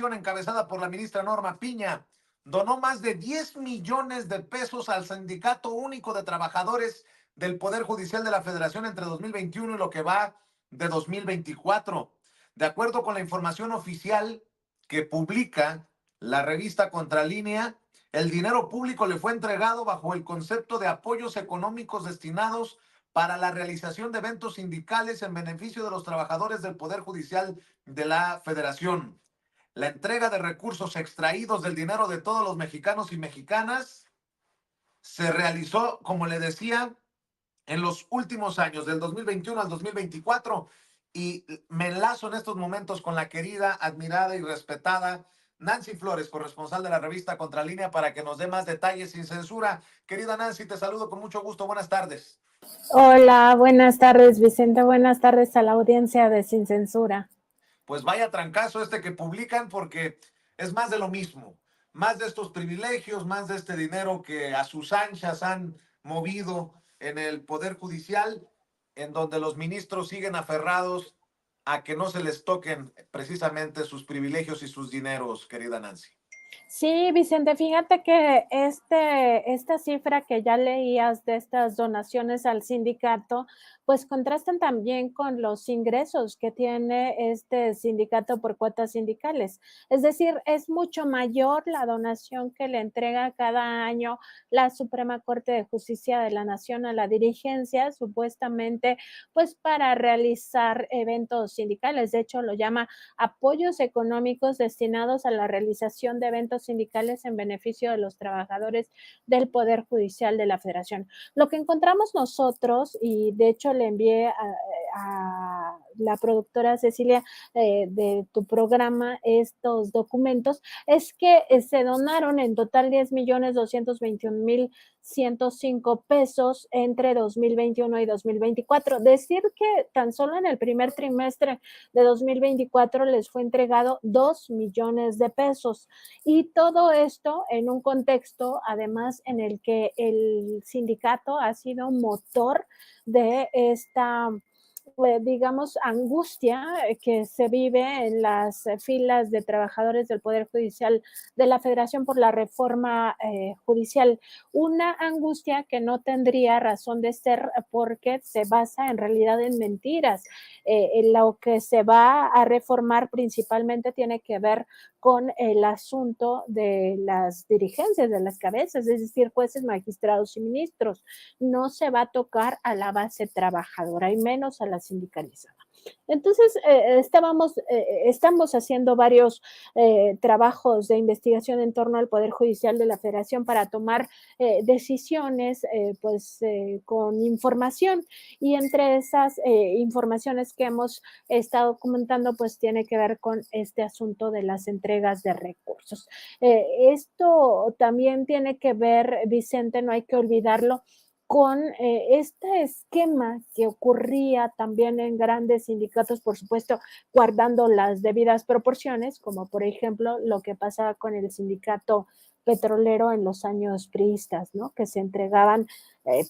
Federación, encabezada por la ministra Norma Piña, donó más de 10 millones de pesos al Sindicato Único de Trabajadores del Poder Judicial de la Federación entre 2021 y lo que va de 2024. De acuerdo con la información oficial que publica la revista Contralínea, el dinero público le fue entregado bajo el concepto de apoyos económicos destinados para la realización de eventos sindicales en beneficio de los trabajadores del Poder Judicial de la Federación. La entrega de recursos extraídos del dinero de todos los mexicanos y mexicanas se realizó, como le decía, en los últimos años, del 2021 al 2024, y me enlazo en estos momentos con la querida, admirada y respetada Nancy Flores, corresponsal de la revista Contralínea, para que nos dé más detalles sin censura. Querida Nancy, te saludo con mucho gusto. Buenas tardes. Hola, buenas tardes, Vicente. Buenas tardes a la audiencia de Sin Censura. Pues vaya trancazo este que publican, porque es más de lo mismo, más de estos privilegios, más de este dinero que a sus anchas han movido en el Poder Judicial, en donde los ministros siguen aferrados a que no se les toquen precisamente sus privilegios y sus dineros, querida Nancy. Sí, Vicente, fíjate que esta cifra que ya leías de estas donaciones al sindicato, pues contrastan también con los ingresos que tiene este sindicato por cuotas sindicales. Es decir, es mucho mayor la donación que le entrega cada año la Suprema Corte de Justicia de la Nación a la dirigencia, supuestamente, pues para realizar eventos sindicales. De hecho, lo llama apoyos económicos destinados a la realización de eventos sindicales en beneficio de los trabajadores del Poder Judicial de la Federación. Lo que encontramos nosotros, y de hecho le envié a la productora Cecilia de tu programa estos documentos, es que se donaron en total 10.221.105 pesos entre 2021 y 2024. Decir que tan solo en el primer trimestre de 2024 les fue entregado 2 millones de pesos. Y todo esto en un contexto, además, en el que el sindicato ha sido motor de esta digamos, angustia que se vive en las filas de trabajadores del Poder Judicial de la Federación por la reforma judicial. Una angustia que no tendría razón de ser porque se basa en realidad en mentiras. Lo que se va a reformar principalmente tiene que ver con el asunto de las dirigencias, de las cabezas, es decir, jueces, magistrados y ministros. No se va a tocar a la base trabajadora y menos a la sindicalizada. Entonces, estamos haciendo varios trabajos de investigación en torno al Poder Judicial de la Federación para tomar decisiones con información, y entre esas informaciones que hemos estado comentando pues tiene que ver con este asunto de las entregas de recursos. Esto también tiene que ver, Vicente, no hay que olvidarlo, con este esquema que ocurría también en grandes sindicatos, por supuesto, guardando las debidas proporciones, como por ejemplo lo que pasaba con el sindicato petrolero en los años priistas, ¿no? Que se entregaban,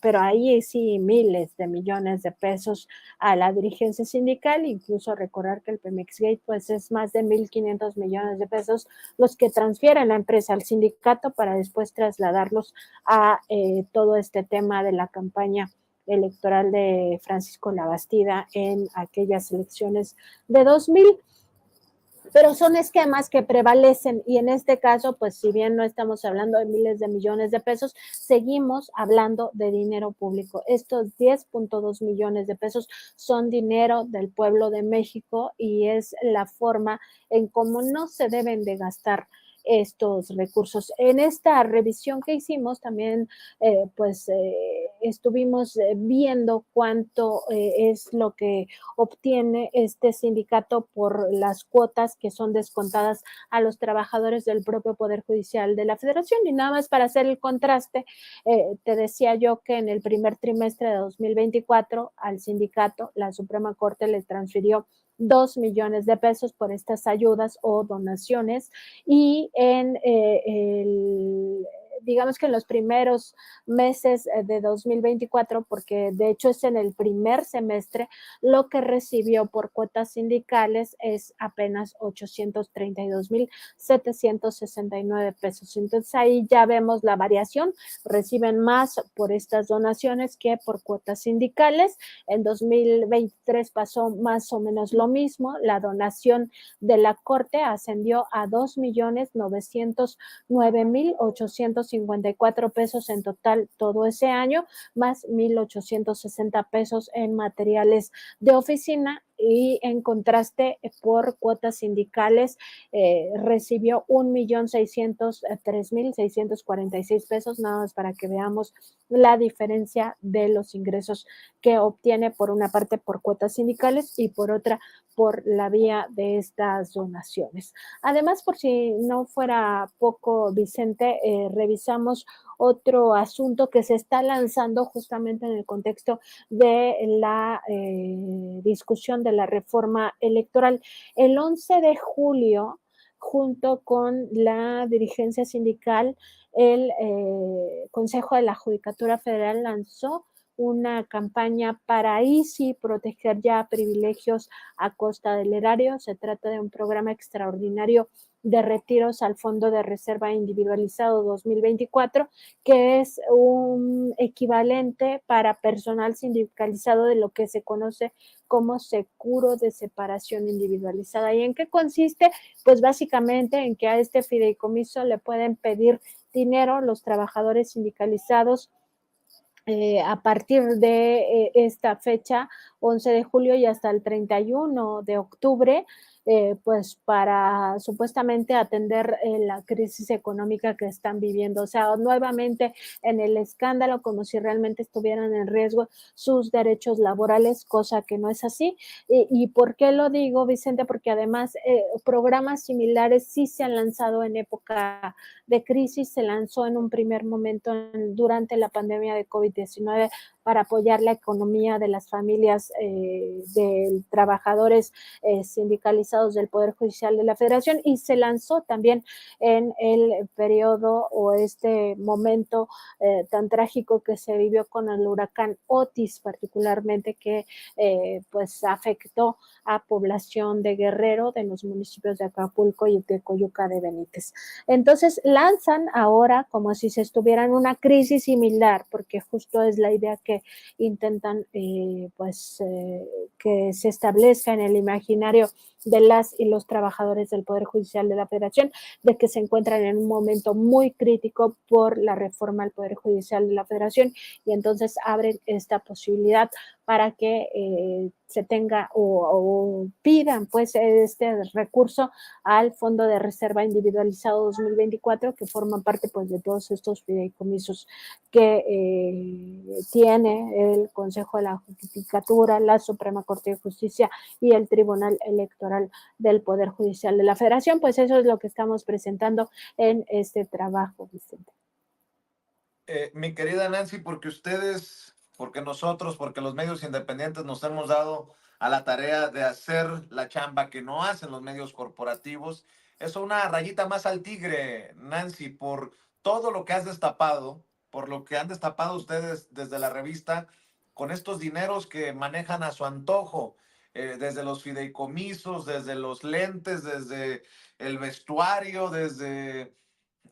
pero ahí sí miles de millones de pesos a la dirigencia sindical, incluso recordar que el Pemex Gate pues es más de 1.500 millones de pesos los que transfieren la empresa al sindicato para después trasladarlos a todo este tema de la campaña electoral de Francisco Labastida en aquellas elecciones de 2000. Pero son esquemas que prevalecen, y en este caso, pues si bien no estamos hablando de miles de millones de pesos, seguimos hablando de dinero público. Estos 10.2 millones de pesos son dinero del pueblo de México y es la forma en cómo no se deben de gastar estos recursos. En esta revisión que hicimos también estuvimos viendo cuánto es lo que obtiene este sindicato por las cuotas que son descontadas a los trabajadores del propio Poder Judicial de la Federación. Y nada más para hacer el contraste, te decía yo que en el primer trimestre de 2024 al sindicato la Suprema Corte le transfirió 2 millones de pesos por estas ayudas o donaciones, y en digamos que en los primeros meses de 2024, porque de hecho es en el primer semestre, lo que recibió por cuotas sindicales es apenas 832,769 pesos. Entonces ahí ya vemos la variación, reciben más por estas donaciones que por cuotas sindicales. En 2023 pasó más o menos lo mismo, la donación de la Corte ascendió a 2,909,854 pesos en total todo ese año, más 1,860 pesos en materiales de oficina, y en contraste por cuotas sindicales recibió 1,603,646 pesos, nada más para que veamos la diferencia de los ingresos que obtiene por una parte por cuotas sindicales y por otra por la vía de estas donaciones. Además, por si no fuera poco, Vicente, revisamos otro asunto que se está lanzando justamente en el contexto de la discusión de la reforma electoral. El 11 de julio, junto con la dirigencia sindical, el Consejo de la Judicatura Federal lanzó una campaña para ahí sí proteger ya privilegios a costa del erario. Se trata de un programa extraordinario de retiros al Fondo de Reserva Individualizado 2024, que es un equivalente para personal sindicalizado de lo que se conoce como seguro de separación individualizada. ¿Y en qué consiste? Pues básicamente en que a este fideicomiso le pueden pedir dinero los trabajadores sindicalizados a partir de esta fecha, 11 de julio y hasta el 31 de octubre, pues para supuestamente atender la crisis económica que están viviendo. O sea, nuevamente en el escándalo, como si realmente estuvieran en riesgo sus derechos laborales, cosa que no es así. ¿Y por qué lo digo, Vicente? Porque además programas similares sí se han lanzado en época de crisis. Se lanzó en un primer momento durante la pandemia de COVID-19 para apoyar la economía de las familias de trabajadores sindicalizados del Poder Judicial de la Federación, y se lanzó también en el periodo o este momento tan trágico que se vivió con el huracán Otis, particularmente, que pues afectó a población de Guerrero, de los municipios de Acapulco y de Coyuca de Benítez. Entonces lanzan ahora como si se estuviera en una crisis similar, porque justo es la idea que intentan que se establezca en el imaginario de las y los trabajadores del Poder Judicial de la Federación, de que se encuentran en un momento muy crítico por la reforma al Poder Judicial de la Federación, y entonces abren esta posibilidad para que se tenga o pidan pues este recurso al Fondo de Reserva Individualizado 2024, que forma parte pues de todos estos fideicomisos que tiene el Consejo de la Judicatura, la Suprema Corte de Justicia y el Tribunal Electoral del Poder Judicial de la Federación. Pues eso es lo que estamos presentando en este trabajo, Vicente. Mi querida Nancy, porque nosotros, porque los medios independientes nos hemos dado a la tarea de hacer la chamba que no hacen los medios corporativos, es una rayita más al tigre, Nancy, por todo lo que has destapado, por lo que han destapado ustedes desde la revista, con estos dineros que manejan a su antojo, desde los fideicomisos, desde los lentes, desde el vestuario, desde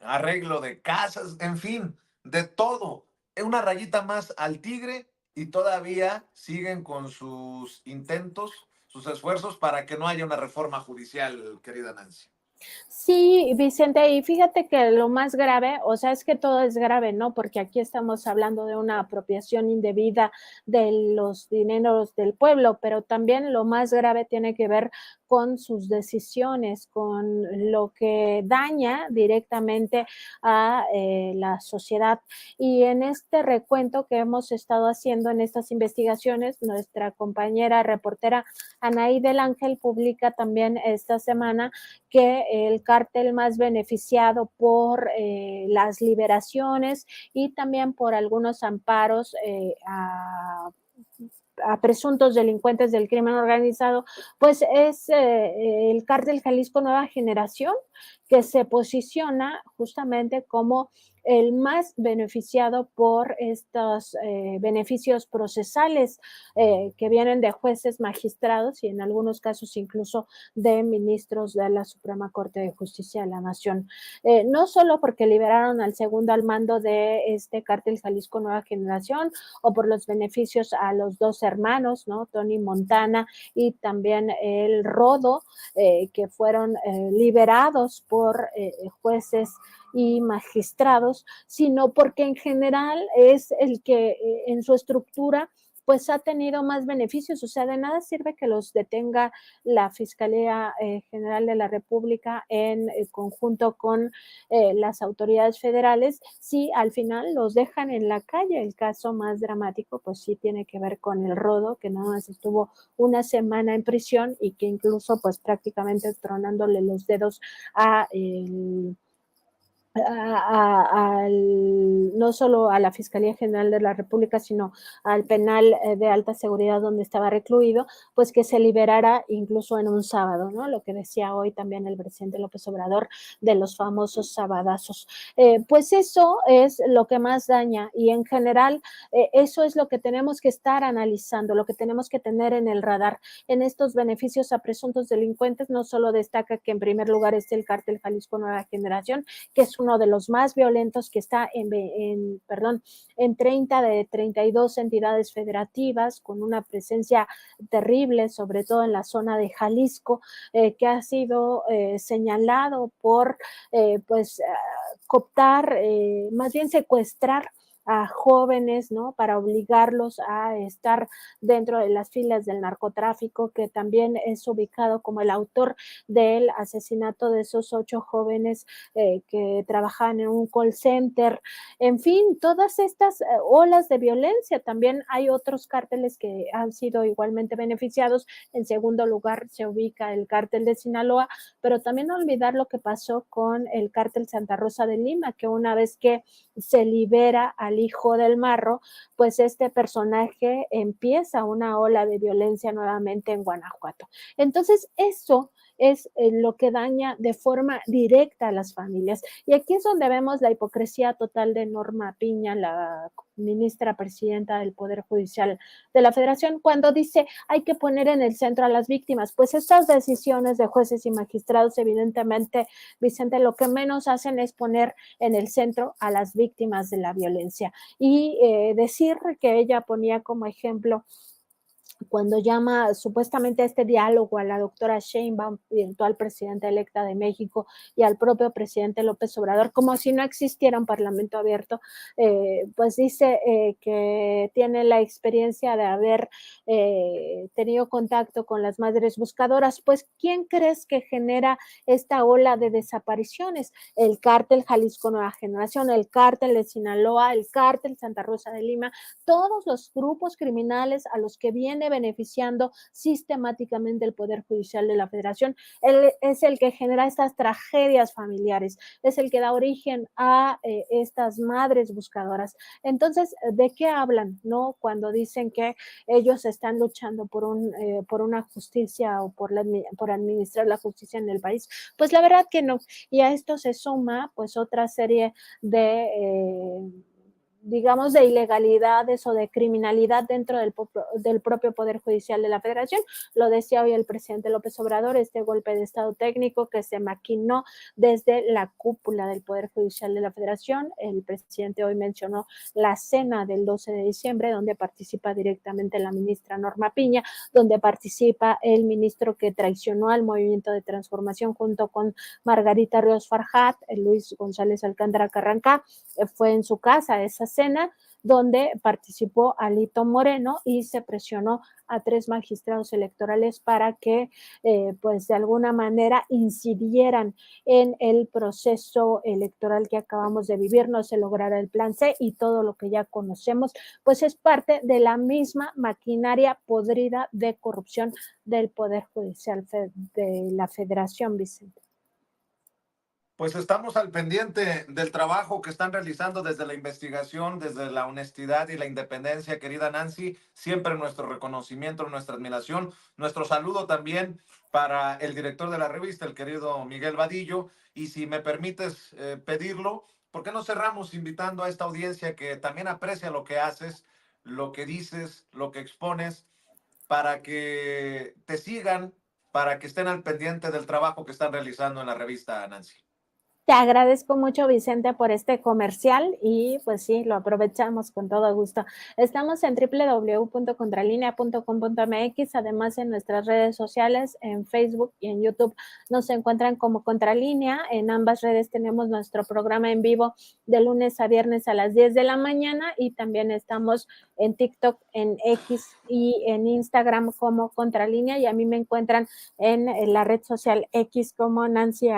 arreglo de casas, en fin, de todo. Es una rayita más al tigre y todavía siguen con sus intentos, sus esfuerzos para que no haya una reforma judicial, querida Nancy. Sí, Vicente, y fíjate que lo más grave, o sea, es que todo es grave, ¿no? Porque aquí estamos hablando de una apropiación indebida de los dineros del pueblo, pero también lo más grave tiene que ver con sus decisiones, con lo que daña directamente a la sociedad. Y en este recuento que hemos estado haciendo en estas investigaciones, nuestra compañera reportera Anaí del Ángel publica también esta semana que el cártel más beneficiado por las liberaciones y también por algunos amparos a presuntos delincuentes del crimen organizado, pues es el cártel Jalisco Nueva Generación, que se posiciona justamente como el más beneficiado por estos beneficios procesales que vienen de jueces, magistrados y en algunos casos incluso de ministros de la Suprema Corte de Justicia de la Nación. No solo porque liberaron al segundo al mando de este cártel Jalisco Nueva Generación o por los beneficios a los dos hermanos, ¿no? Tony Montana y también el Rodo, que fueron liberados por jueces y magistrados, sino porque en general es el que en su estructura pues ha tenido más beneficios, o sea, de nada sirve que los detenga la Fiscalía General de la República en conjunto con las autoridades federales si al final los dejan en la calle. El caso más dramático pues sí tiene que ver con el Rodo, que nada más estuvo una semana en prisión y que incluso pues prácticamente tronándole los dedos a no solo a la Fiscalía General de la República, sino al penal de alta seguridad donde estaba recluido, pues que se liberara incluso en un sábado, ¿no? Lo que decía hoy también el presidente López Obrador de los famosos sabadazos. Pues eso es lo que más daña y en general eso es lo que tenemos que estar analizando, lo que tenemos que tener en el radar. En estos beneficios a presuntos delincuentes no solo destaca que en primer lugar está el cártel Jalisco Nueva Generación, que es uno de los más violentos, que está en 30 de 32 entidades federativas, con una presencia terrible, sobre todo en la zona de Jalisco, que ha sido señalado por pues cooptar, más bien secuestrar a jóvenes, ¿no? Para obligarlos a estar dentro de las filas del narcotráfico, que también es ubicado como el autor del asesinato de esos 8 jóvenes que trabajaban en un call center. En fin, todas estas olas de violencia. También hay otros cárteles que han sido igualmente beneficiados. En segundo lugar se ubica el cártel de Sinaloa, pero también no olvidar lo que pasó con el cártel Santa Rosa de Lima, que una vez que se libera al hijo del marro, pues este personaje empieza una ola de violencia nuevamente en Guanajuato. Entonces, eso es lo que daña de forma directa a las familias. Y aquí es donde vemos la hipocresía total de Norma Piña, la ministra presidenta del Poder Judicial de la Federación, cuando dice hay que poner en el centro a las víctimas. Pues estas decisiones de jueces y magistrados, evidentemente, Vicente, lo que menos hacen es poner en el centro a las víctimas de la violencia. Y decir que ella ponía como ejemplo cuando llama supuestamente a este diálogo a la doctora Sheinbaum, virtual presidenta electa de México, y al propio presidente López Obrador, como si no existiera un parlamento abierto, pues dice que tiene la experiencia de haber tenido contacto con las madres buscadoras. Pues, ¿quién crees que genera esta ola de desapariciones? El cártel Jalisco Nueva Generación, el cártel de Sinaloa, el cártel Santa Rosa de Lima, todos los grupos criminales a los que viene beneficiando sistemáticamente el Poder Judicial de la Federación. Él es el que genera estas tragedias familiares, es el que da origen a estas madres buscadoras. Entonces, ¿de qué hablan, no? Cuando dicen que ellos están luchando por una justicia o por administrar la justicia en el país. Pues la verdad que no. Y a esto se suma pues otra serie de digamos, de ilegalidades o de criminalidad dentro del propio Poder Judicial de la Federación. Lo decía hoy el presidente López Obrador, este golpe de Estado técnico que se maquinó desde la cúpula del Poder Judicial de la Federación. El presidente hoy mencionó la cena del 12 de diciembre, donde participa directamente la ministra Norma Piña, donde participa el ministro que traicionó al Movimiento de Transformación junto con Margarita Ríos Farjat, Luis González Alcántara Carrancá. Fue en su casa esa cena donde participó Alito Moreno y se presionó a 3 magistrados electorales para que pues de alguna manera incidieran en el proceso electoral que acabamos de vivir, no se lograra el plan C y todo lo que ya conocemos, pues es parte de la misma maquinaria podrida de corrupción del Poder Judicial de la Federación, Vicente. Pues estamos al pendiente del trabajo que están realizando desde la investigación, desde la honestidad y la independencia, querida Nancy. Siempre nuestro reconocimiento, nuestra admiración, nuestro saludo también para el director de la revista, el querido Miguel Vadillo. Y si me permites pedirlo, ¿por qué no cerramos invitando a esta audiencia que también aprecia lo que haces, lo que dices, lo que expones, para que te sigan, para que estén al pendiente del trabajo que están realizando en la revista, Nancy? Te agradezco mucho, Vicente, por este comercial y pues sí, lo aprovechamos con todo gusto. Estamos en www.contralinea.com.mx, además en nuestras redes sociales, en Facebook y en YouTube nos encuentran como Contralínea. En ambas redes tenemos nuestro programa en vivo de lunes a viernes a las 10 de la mañana y también estamos en TikTok, en X y en Instagram como Contralínea, y a mí me encuentran en la red social X como Nancy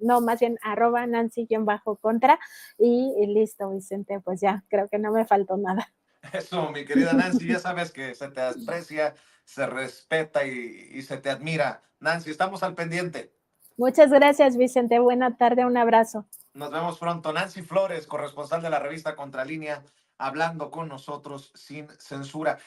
no, más bien @Nancy-contra y listo, Vicente, pues ya, creo que no me faltó nada. Eso, mi querida Nancy, ya sabes que se te aprecia, se respeta y se te admira. Nancy, estamos al pendiente. Muchas gracias, Vicente. Buena tarde, un abrazo. Nos vemos pronto. Nancy Flores, corresponsal de la revista Contralínea, hablando con nosotros sin censura.